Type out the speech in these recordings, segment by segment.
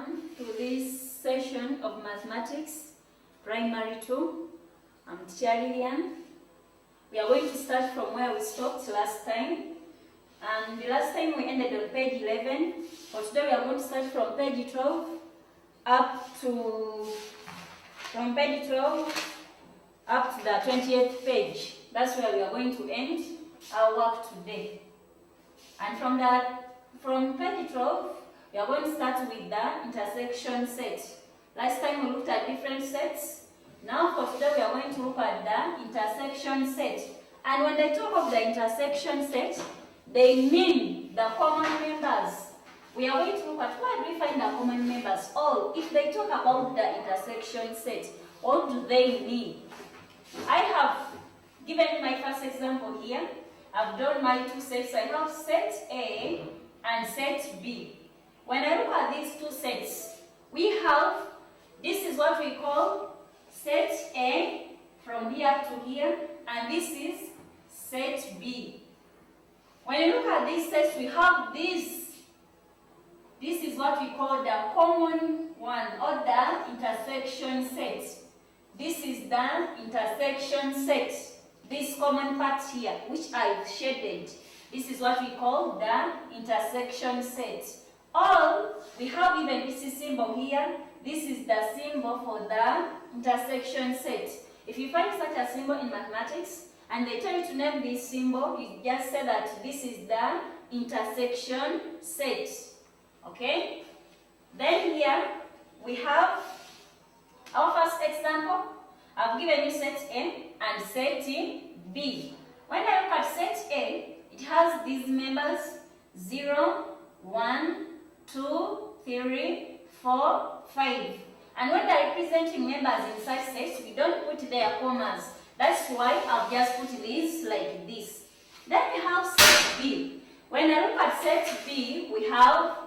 welcome to this session of Mathematics, Primary 2. I'm Teacher Lillian. We are going to start from where we stopped last time. And the last time we ended on page 11. For today we are going to start from page 12 up to the 20th page. That's where we are going to end our work today. And from page 12, we are going to start with the intersection set. Last time we looked at different sets. Now for today we are going to look at the intersection set. And when they talk of the intersection set, they mean the common members. We are going to look at where do we find the common members. Or if they talk about the intersection set, what do they mean? I have given my first example here. I've done my two sets. I have set A and set B. When I look at these two sets, we have, this is what we call set A from here to here, and this is set B. When you look at these sets, we have this. This is what we call the common one, or the intersection set. This is the intersection set. This common part here, which I've shaded, this is what we call the intersection set. Or we have even this symbol here. This is the symbol for the intersection set. If you find such a symbol in mathematics and they tell you to name this symbol, you just say that this is the intersection set. Okay? Then here we have our first example. I've given you set A and set B. When I look at set A, it has these members 0, 1, 2, 3, 4, 5. And when they're representing members in such sets, we don't put their commas. That's why I've just put these like this. Then we have set B. When I look at set B, we have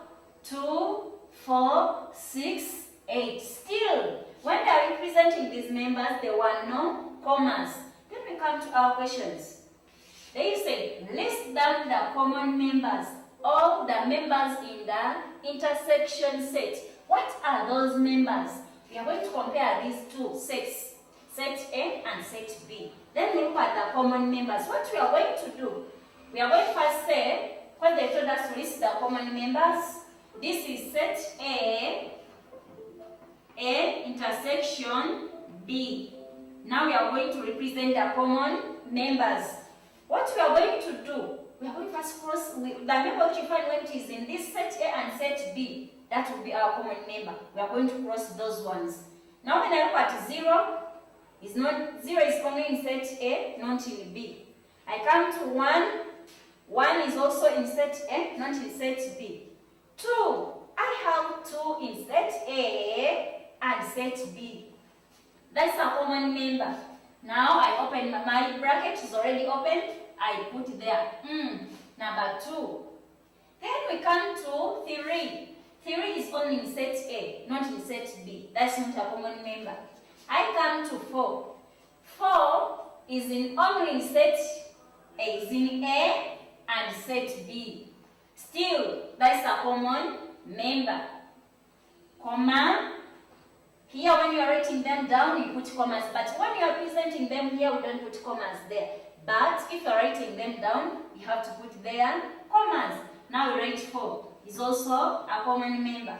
2, 4, 6, 8. Still, when they're representing these members, there were no commas. Then we come to our questions. They say, list down the common members, all the members in the intersection set. What are those members? We are going to compare these two sets, set A and set B. Then we look at the common members. What we are going to do, we are going to first say, when they told us to list the common members, this is set A intersection B. Now we are going to represent the common members. What we are going to do, we are going to first cross the member which you find when it is in this set A and set B. That will be our common member. We are going to cross those ones. Now when I look at 0, is only in set A, not in B. I come to 1, 1 is also in set A, not in set B. 2, I have 2 in set A and set B. That's a common member. Now I open my bracket, is already open. I put there number 2. Then we come to 3. 3 is only in set A, not in set B. That's not a common member. I come to 4. 4 is only in set A, is in A and set B. Still, that's a common member. Comma. Here when you are writing them down, you put commas. But when you are presenting them here, we don't put commas there. But if you are writing them down, you have to put their commas. Now we write 4. Is also a common member.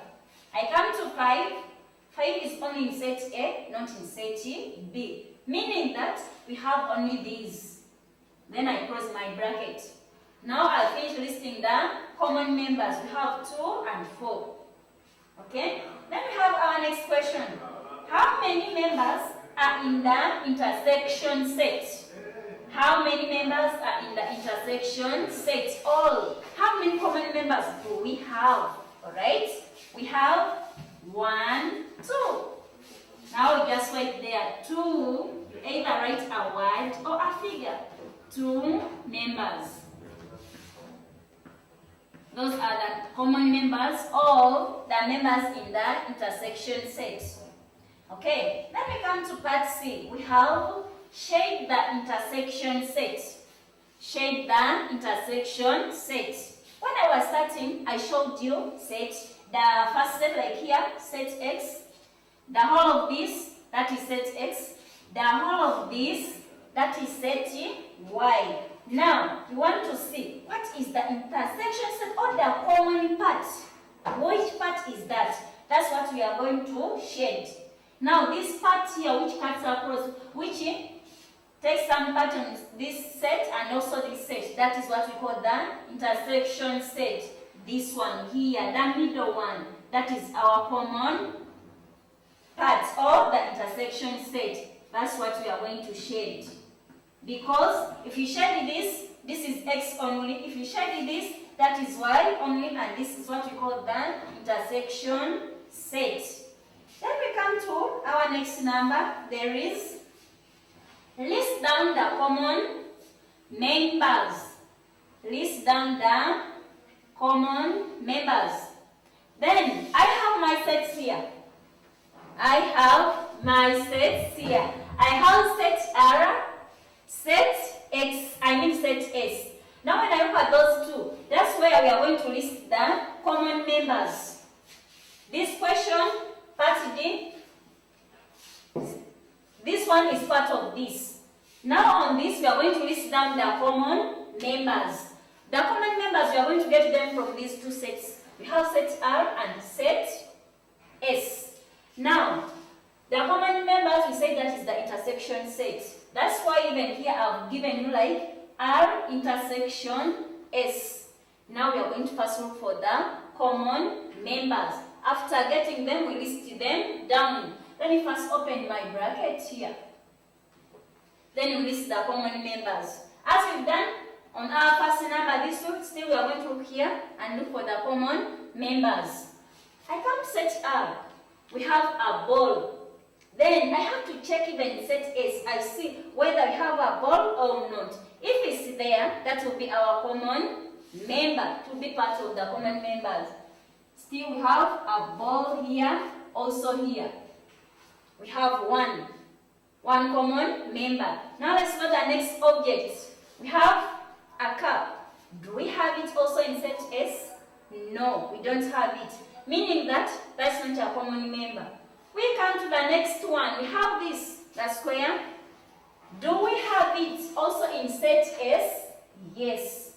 I come to 5. 5 is only in set A, not in set B. Meaning that we have only these. Then I close my bracket. Now I'll finish listing the common members. We have 2 and 4. Okay? Then we have our next question. How many members are in the intersection set? How many members are in the intersection set? All. How many common members do we have? Alright? We have 1, 2. Now we just write there 2. You either write a word or a figure. 2 members. Those are the common members or the members in the intersection set. Okay, then we come to part C. We have shade the intersection set. Shade the intersection set. When I was starting, I showed you set the first set, like here, set X. The whole of this, that is set X. The whole of this, that is set Y. Now, you want to see what is the intersection set or the common part. Which part is that? That's what we are going to shade. Now, this part here, which cuts across, which takes some patterns, this set and also this set. That is what we call the intersection set. This one here, the middle one, that is our common part or the intersection set. That's what we are going to shade. Because if you shade this is X only. If you shade this, that is Y only, and this is what we call the intersection set. Then we come to our next number. There is list down the common members. List down the common members. Then I have my sets here. I have my sets here. I have set R, set X, set S. Now when I look at those two, that's where we are going to list the common members. This question, part D, this one is part of this. Now on this, we are going to list down the common members. The common members, we are going to get them from these two sets. We have set R and set S. Now, the common members, we say that is the intersection set. That's why even here I've given you like R intersection S. Now we are going to first look for the common members. After getting them, we list them down. Let me first open my bracket here. Then we list the common members. As we've done on our first number, this week, still we are going to look here and look for the common members. I come to set R. We have a ball. Then I have to check even set S. I see whether we have a ball or not. If it's there, that will be our common member. It will be part of the common members. Still we have a ball here, also here. We have one common member. Now let's go to the next object. We have a cup. Do we have it also in set S? No, we don't have it. Meaning that that's not a common member. We come to the next one. We have this, the square. Do we have it also in set S? Yes.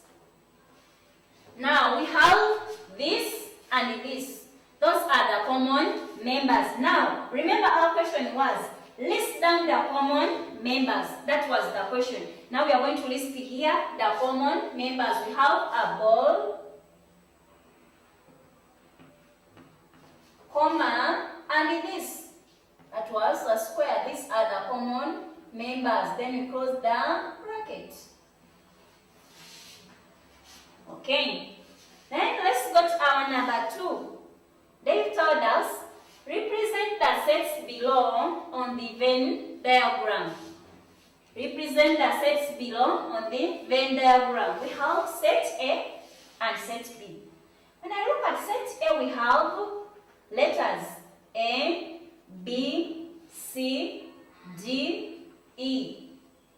Now we have this and this. Those are the common members. Now, remember our question was, list down the common members. That was the question. Now we are going to list here the common members. We have a ball, comma, and this. That was a square. These are the common members. Then we close the bracket. Okay. Then let's go to our number 2. They've told us, represent the sets below on the Venn diagram. Represent the sets below on the Venn diagram. We have set A and set B. When I look at set A, we have letters A, B, C, D, E.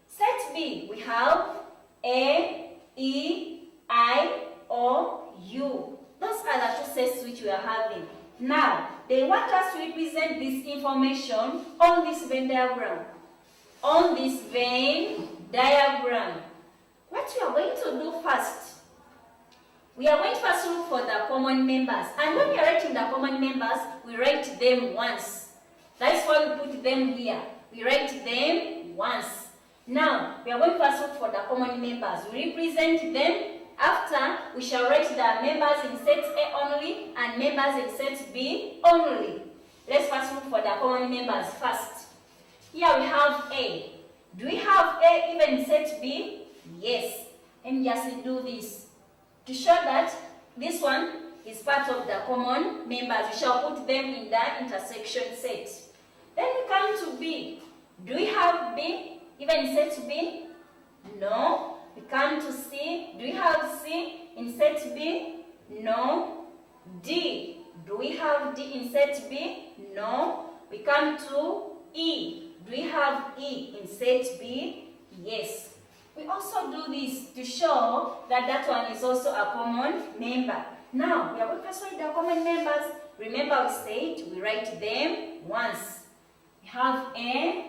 Set B, we have A, E, I, O, U. Those are the two sets which we are having. Now, they want us to represent this information on this Venn diagram. On this Venn diagram. What we are going to do first, we are going to first look for the common members. And when we are writing the common members, we write them once. That's why we put them here. We write them once. Now, we are going to first look for the common members. We represent them. After, we shall write the members in set A only and members in set B only. Let's first look for the common members first. Here we have A. Do we have A even in set B? Yes. Let me just do this. To show that this one is part of the common members, we shall put them in the intersection set. Then we come to B. Do we have B even in set B? No. We come to C. Do we have C in set B? No. D. Do we have D in set B? No. We come to E. Do we have E in set B? Yes. We also do this to show that that one is also a common member. Now, we are going to first write the common members. Remember we said we write them once. We have A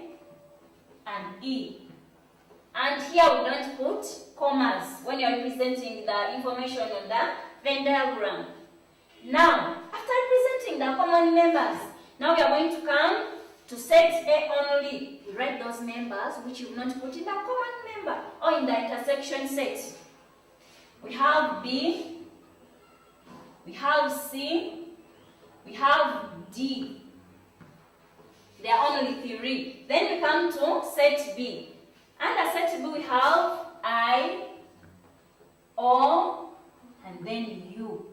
and E. And here we don't put commas when you are representing the information on the Venn diagram. Now, after representing the common members, now we are going to come to set A only. We write those members which you will not put in the common member or in the intersection set. We have B, we have C, we have D. There are only 3. Then we come to set B. Under set B we have I, O, and then U.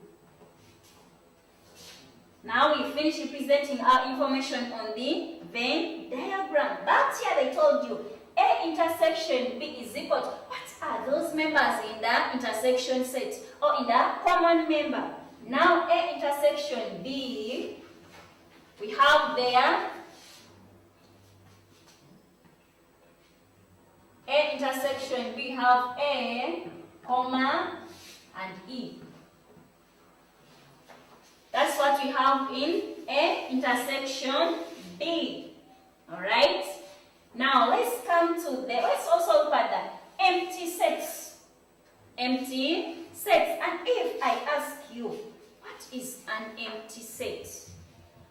Now we finish representing our information on the Venn diagram. But here they told you A intersection B is equal to, what are those members in the intersection set or in the common member? Now A intersection B, we have there A intersection B, have A, comma, and E. That's what we have in A intersection B. Alright? Now let's come to let's also look at the empty sets. Empty sets. And if I ask you, what is an empty set?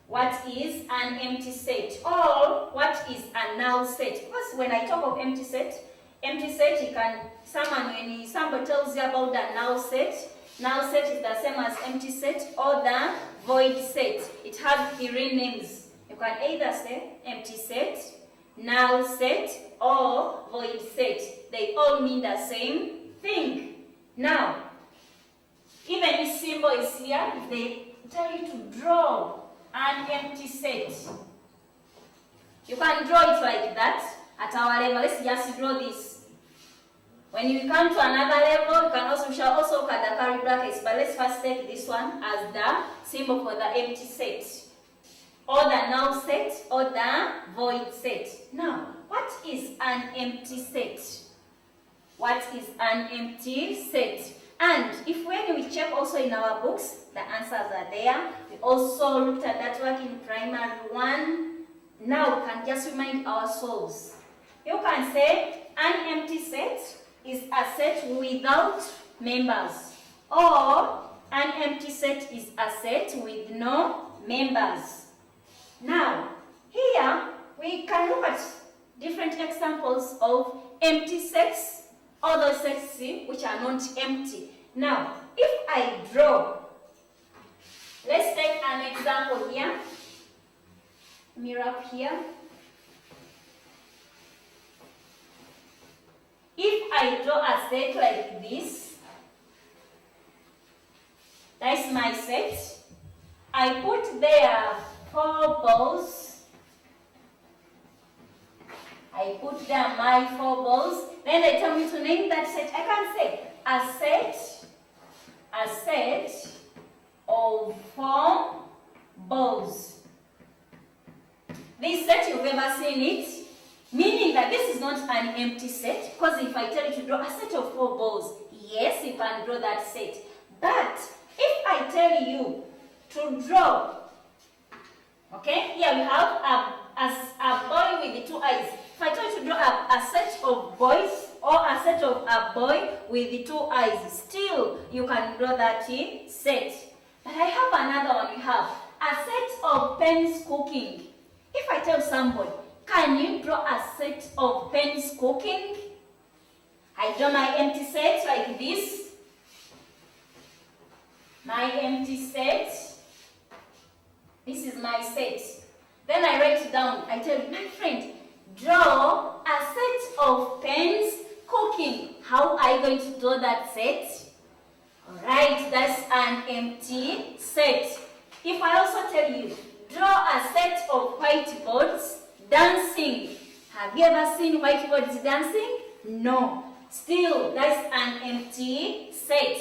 What is an empty set? Or what is a null set? Because when I talk of empty set you can, when somebody tells you about the null set is the same as empty set or the void set. It has 3 names. You can either say empty set, null set, or void set. They all mean the same thing. Now, even this symbol is here. If they tell you to draw an empty set, you can draw it like that at our level. Let's just draw this. When you come to another level, we shall also look at the curly brackets, but let's first take this one as the symbol for the empty set, or the null set, or the void set. Now, what is an empty set? What is an empty set? And if when we check also in our books, the answers are there. We also looked at that work in primary 1. Now we can just remind ourselves. You can say an empty set is a set without members, or an empty set is a set with no members. Now, here we can look at different examples of empty sets, or those sets which are not empty. Now, if I draw, let's take an example here. Mirror up here. If I draw a set like this, that's my set. I put there 4 balls. I put there my 4 balls. Then they tell me to name that set. I can say a set of 4 balls. This set, you've ever seen it? Meaning that this is not an empty set, because if I tell you to draw a set of 4 balls, yes, you can draw that set. But if I tell you to draw, okay, here we have a boy with the 2 eyes. If I tell you to draw a set of boys or a set of a boy with the 2 eyes, still you can draw that set. But I have another one. We have a set of pens cooking. If I tell somebody, can you draw a set of pens cooking? I draw my empty set like this. My empty set. This is my set. Then I write it down. I tell you, my friend, draw a set of pens cooking. How are you going to draw that set? Alright, that's an empty set. If I also tell you, draw a set of whiteboards dancing. Have you ever seen whiteboards dancing? No. Still, that's an empty set.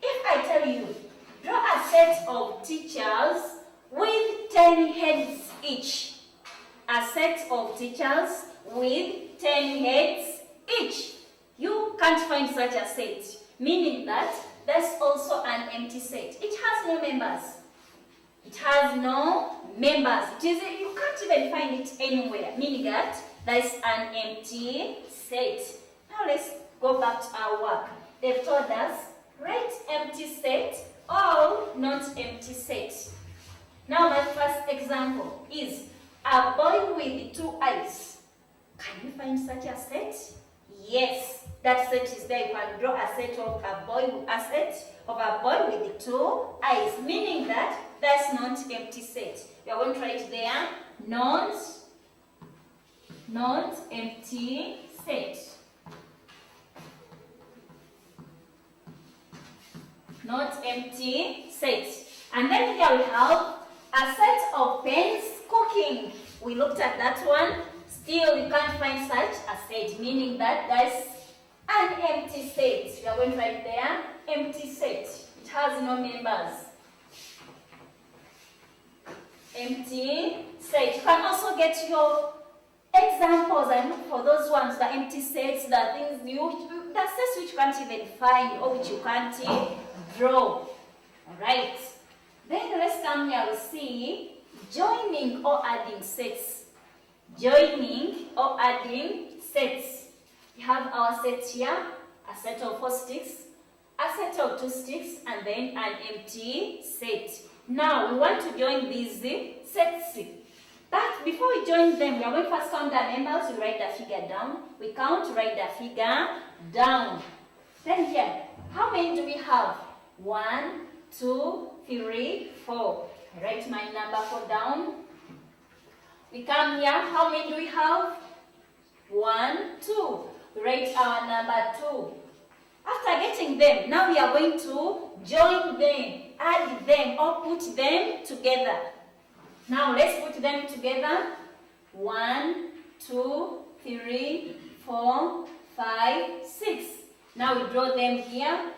If I tell you, draw a set of teachers with 10 heads each. A set of teachers with 10 heads each. You can't find such a set. Meaning that that's also an empty set. It has no members. It has no members. You can't even find it anywhere, meaning that that's an empty set. Now let's go back to our work. They've told us, write empty set or not empty set. Now my first example is a boy with 2 eyes. Can you find such a set? Yes, that set is there. You can draw a set of a boy with 2 eyes, meaning that that's not empty set. We are going to write there not empty set. Not empty set. And then here we have a set of pens cooking. We looked at that one. Still, you can't find such a set, meaning that that's an empty set. We are going to write there empty set. It has no members. Empty set. You can also get your examples and look for those ones, the empty sets, the things the sets which you can't even find or which you can't draw. Alright. Then let's come here and see joining or adding sets. Joining or adding sets. We have our sets here, a set of 4 sticks, a set of 2 sticks, and then an empty set. Now we want to join these sets. But before we join them, we are going to first count the members. We write the figure down. We count, write the figure down. Then here, how many do we have? 1, 2, 3, 4. I write my number 4 down. We come here, how many do we have? 1, 2. We write our number 2. After getting them, now we are going to join them, add them, or put them together. Now let's put them together. 1, 2, 3, 4, 5, 6. Now we draw them here.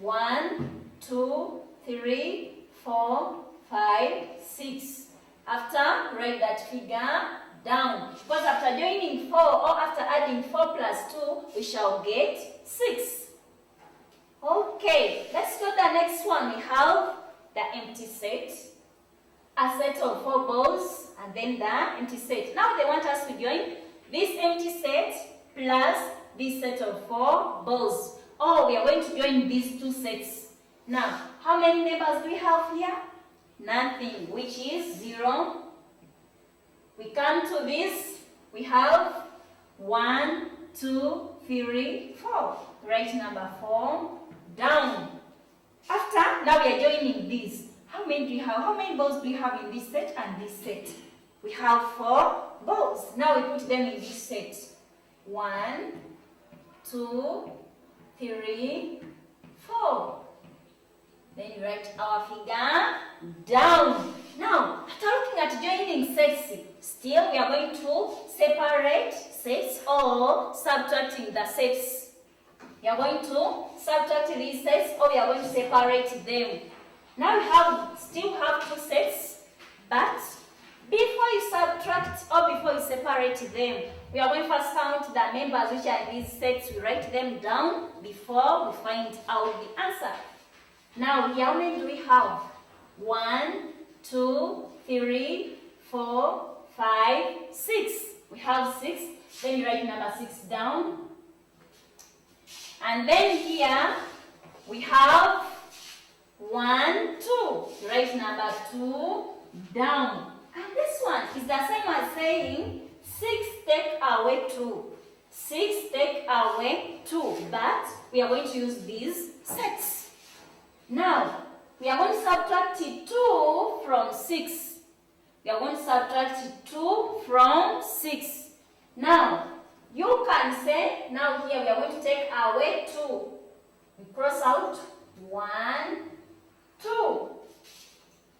1, 2, 3, 4, 5, 6. After, write that figure down. Because after joining 4 or after adding 4 plus 2, we shall get 6. Okay, let's go to the next one. We have the empty set. A set of 4 balls and then the empty set. Now they want us to join this empty set plus this set of 4 balls. Oh, we are going to join these 2 sets. Now, how many members do we have here? Nothing, which is 0. We come to this. We have 1, 2, 3, 4. Write number 4 down. After, now we are joining these. How many do you have? How many balls do you have in this set and this set? We have 4 balls. Now we put them in this set. 1, 2, 3, 4. Then you write our figure down. Now, after looking at joining sets, still we are going to separate sets or subtracting the sets. We are going to subtract these sets or we are going to separate them. Now we still have 2 sets, but before you subtract or before you separate them, we are going to first count the members which are in these sets. We write them down before we find out the answer. Now, here, how many do we have? 1, 2, 3, 4, 5, 6. We have 6. Then you write number 6 down. And then here, we have 1, 2. You write number 2 down. And this one is the same as saying 6 take away 2. 6 take away 2. But we are going to use these sets. Now, we are going to subtract 2 from 6. We are going to subtract 2 from 6. Now, you can say, now here we are going to take away 2. We cross out 1, 2.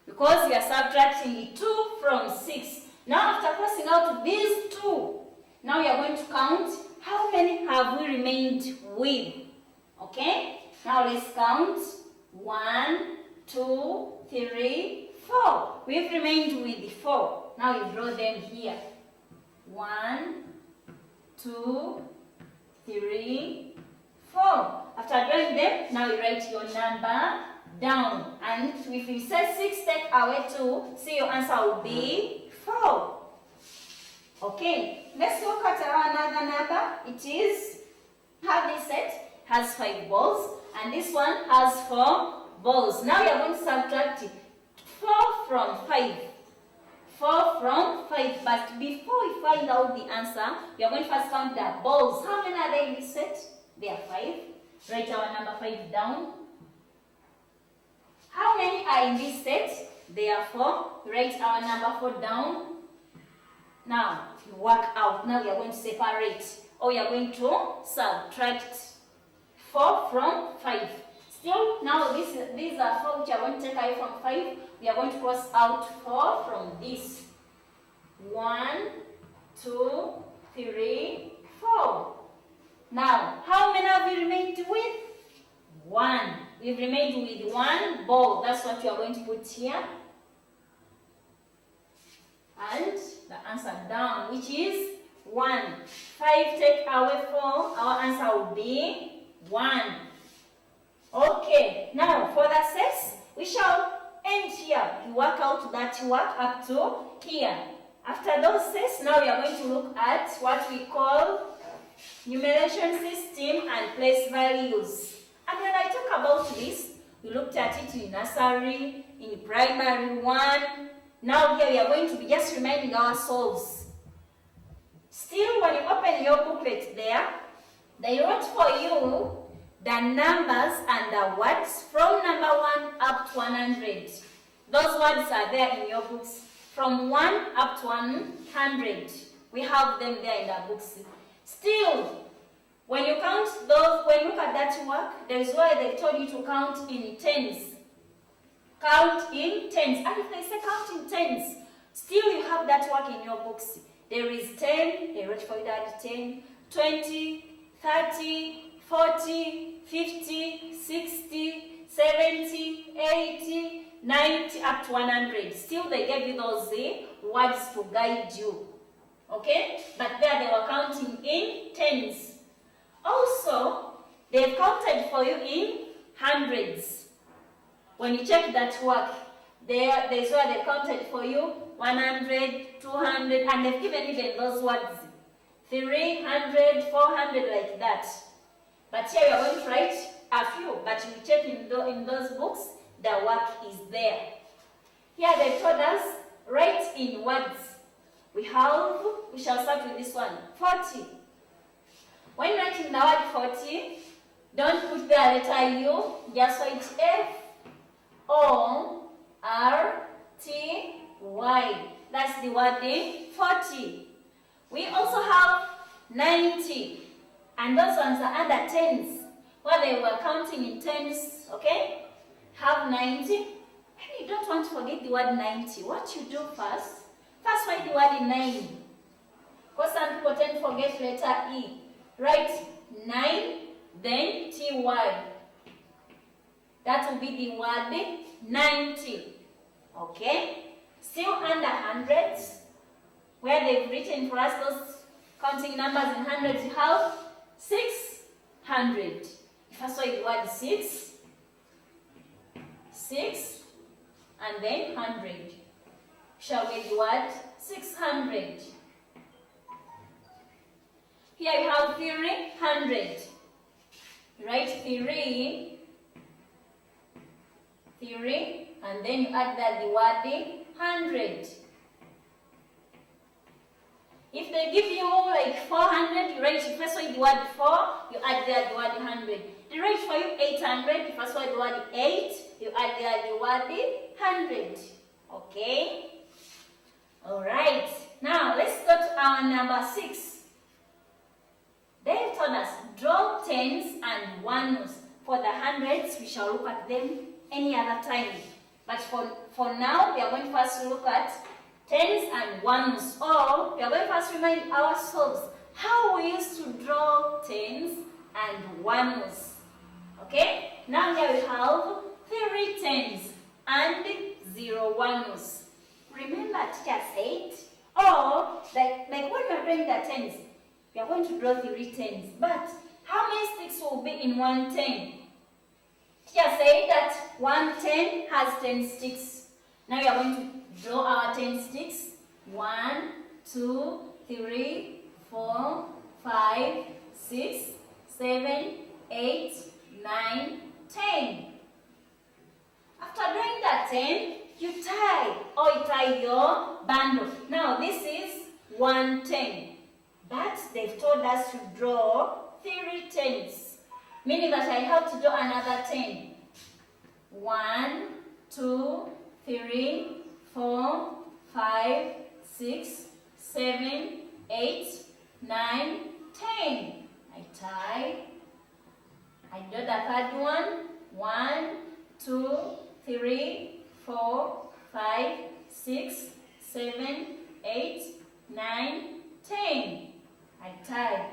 Because we are subtracting 2 from 6. Now, after crossing out these 2, now we are going to count how many have we remained with. Okay? Now, let's count. 1, 2, 3, 4. We've remained with 4. Now you draw them here. 1, 2, 3, 4. After drawing them, now you write your number down. And if you say 6, take away 2, see your answer will be 4. Okay, let's look at our another number. It is, have this set, has 5 balls, and this one has 4 balls. Now we are going to subtract 4 from 5. 4 from 5, but before we find out the answer, we are going to first count the balls. How many are there in this set? There are 5. Write our number 5 down. How many are in this set? There are 4. Write our number 4 down. Now, you work out. Now we are going to separate, or we are going to subtract 4 from 5. Still, now these are 4 which are going to take away from 5. We are going to cross out 4 from this. 1, 2, 3, 4. Now, how many have we remained with? 1. We've remained with 1 ball. That's what you are going to put here. And the answer down, which is 1. 5 take away 4. Our answer will be 1. Okay, now for the sets, we shall end here. You work out that work up to here. After those sets, now we are going to look at what we call numeration system and place values. And when I talk about this, we looked at it in nursery, in primary 1. Now here we are going to be just reminding ourselves. Still, when you open your booklet there, they wrote for you the numbers and the words from number 1 up to 100. Those words are there in your books. From 1 up to 100. We have them there in our books. Still, when you count those, when you look at that work, there is why they told you to count in tens. Count in tens. And if they say count in tens, still you have that work in your books. There is 10, they wrote for you that 10, 20, 30, 40, 50, 60, 70, 80, 90, up to 100. Still they gave you those words to guide you. Okay? But there they were counting in tens. Also, they've counted for you in hundreds. When you check that work, there's where they counted for you 100, 200, and they've given even those words 300, 400, like that. But here you're going to write a few, but you check in those books, the work is there. Here they told us, write in words. We shall start with this one, 40. When writing the word 40, don't put the letter U, just write F-O-R-T-Y. That's the word 40. We also have 90. And those ones are under tens, where they were counting in tens, okay? Have 90. And you don't want to forget the word 90. What you do first write the word 9. Because some people tend to forget letter E. Write 9, then T-Y. That will be the word 90. Okay? Still under hundreds, where they've written for us those counting numbers in hundreds, you have 600. First write the word 6, and then 100. Shall get the word 600. Here you have 300. Write 3, and then you add that the word 100. If they give you like 400, you write first write the word 4, you add there the word 100. They write for you 800, you first write the word 8, you add there the word 100. Okay? Alright. Now let's go to our number 6. They told us draw tens and ones. For the hundreds, we shall look at them any other time. But for now, we are going to first look at tens and ones. Or we are going to first remind ourselves how we used to draw tens and ones. Okay? Now here we have 3 tens and 0 ones. Remember teacher said, or like when we are drawing the tens, we are going to draw 3 tens. But How many sticks will be in 110? Teacher said that 110 has 10 sticks. Now we are going to draw our 10 sticks. 1, 2, 3, 4, 5, 6, 7, 8, 9, 10. After doing that 10, you tie your bundle. Now this is 110. But they've told us to draw 3 tens. Meaning that I have to draw another 10. 1, 2, 3, 4, 5, 6, 7, 8, 9, 10. I tie. I do the third one. 1, 2, 3, 4, 5, 6, 7, 8, 9, 10. I tie.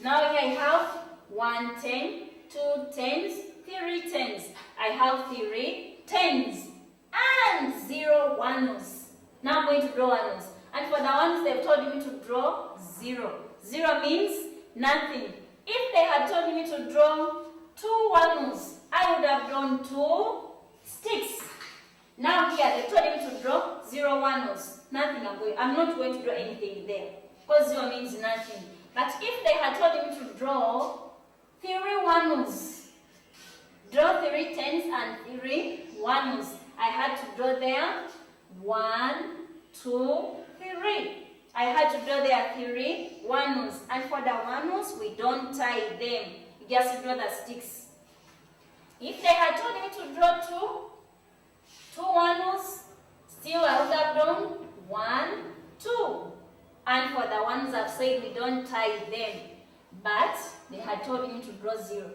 Now here I have 1 10, 2 tens, 3 tens. I have 3 tens and 0 ones. Now I'm going to draw ones. And for the ones they've told me to draw 0. 0 means nothing. If they had told me to draw 2 ones, I would have drawn 2 sticks. Now here they told me to draw 0 ones. Nothing. I'm not going to draw anything there because 0 means nothing. But if they had told me to draw 3 ones, draw 3 tens and 3 ones, I had to draw there 1, 2, 3. I had to draw there 3 ones. And for the ones, we don't tie them. You just draw the sticks. If they had told me to draw 2 ones, still I would have drawn 1, 2. And for the ones I've said we don't tie them. But they had told me to draw 0.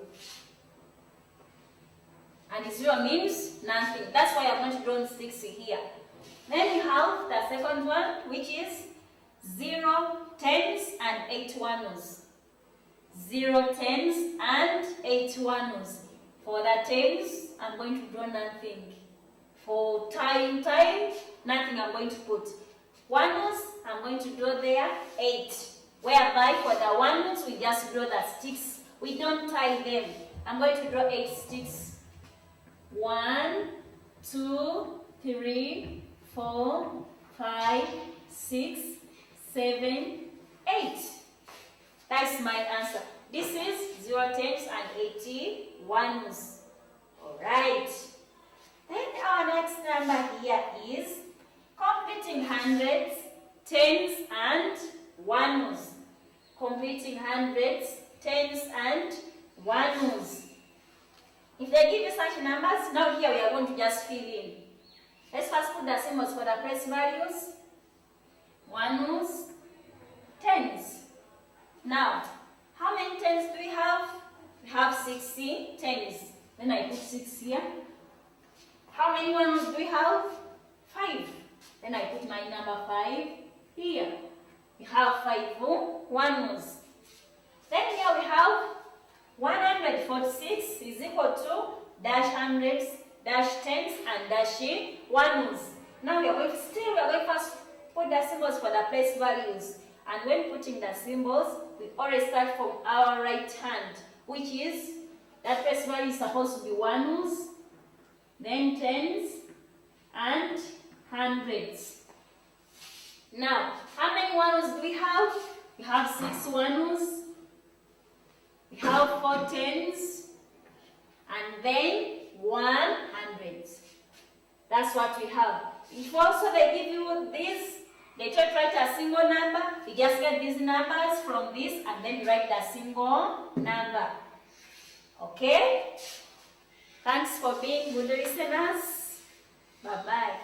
And 0 means nothing. That's why I've not drawn sticks here. Then we have the second one, which is 0 tens and 8 ones. 0 tens and 8 ones. For the tens, I'm going to draw nothing. For tying, nothing I'm going to put. Ones, I'm going to draw there 8. Whereby for the ones, we just draw the sticks. We don't tie them. I'm going to draw 8 sticks. 1, 2, 3, 4, 5, 6, 7, 8. That's my answer. This is 0 tens and 80 ones. Alright. Then our next number here is completing hundreds, tens, and ones. Completing hundreds, tens, and ones. If they give you such numbers, now here we are going to just fill in. Let's first put the symbols for the place values. Ones, tens. Now, how many tens do we have? We have 60 tens. Then I put 6 here. How many ones do we have? 5. Then I put my number 5 here. We have 5 ones. Then here we have 146 is equal to dash hundreds, dash tens, and dash ones. Now we are going to first put the symbols for the place values. And when putting the symbols, we always start from our right hand, which is that place value is supposed to be ones, then tens, and hundreds. Now, how many ones do we have? We have 6 ones, we have 4 tens, and then 100. That's what we have. If also they give you this, they try to write a single number, you just get these numbers from this and then write the single number. Okay? Thanks for being good listeners. Bye-bye.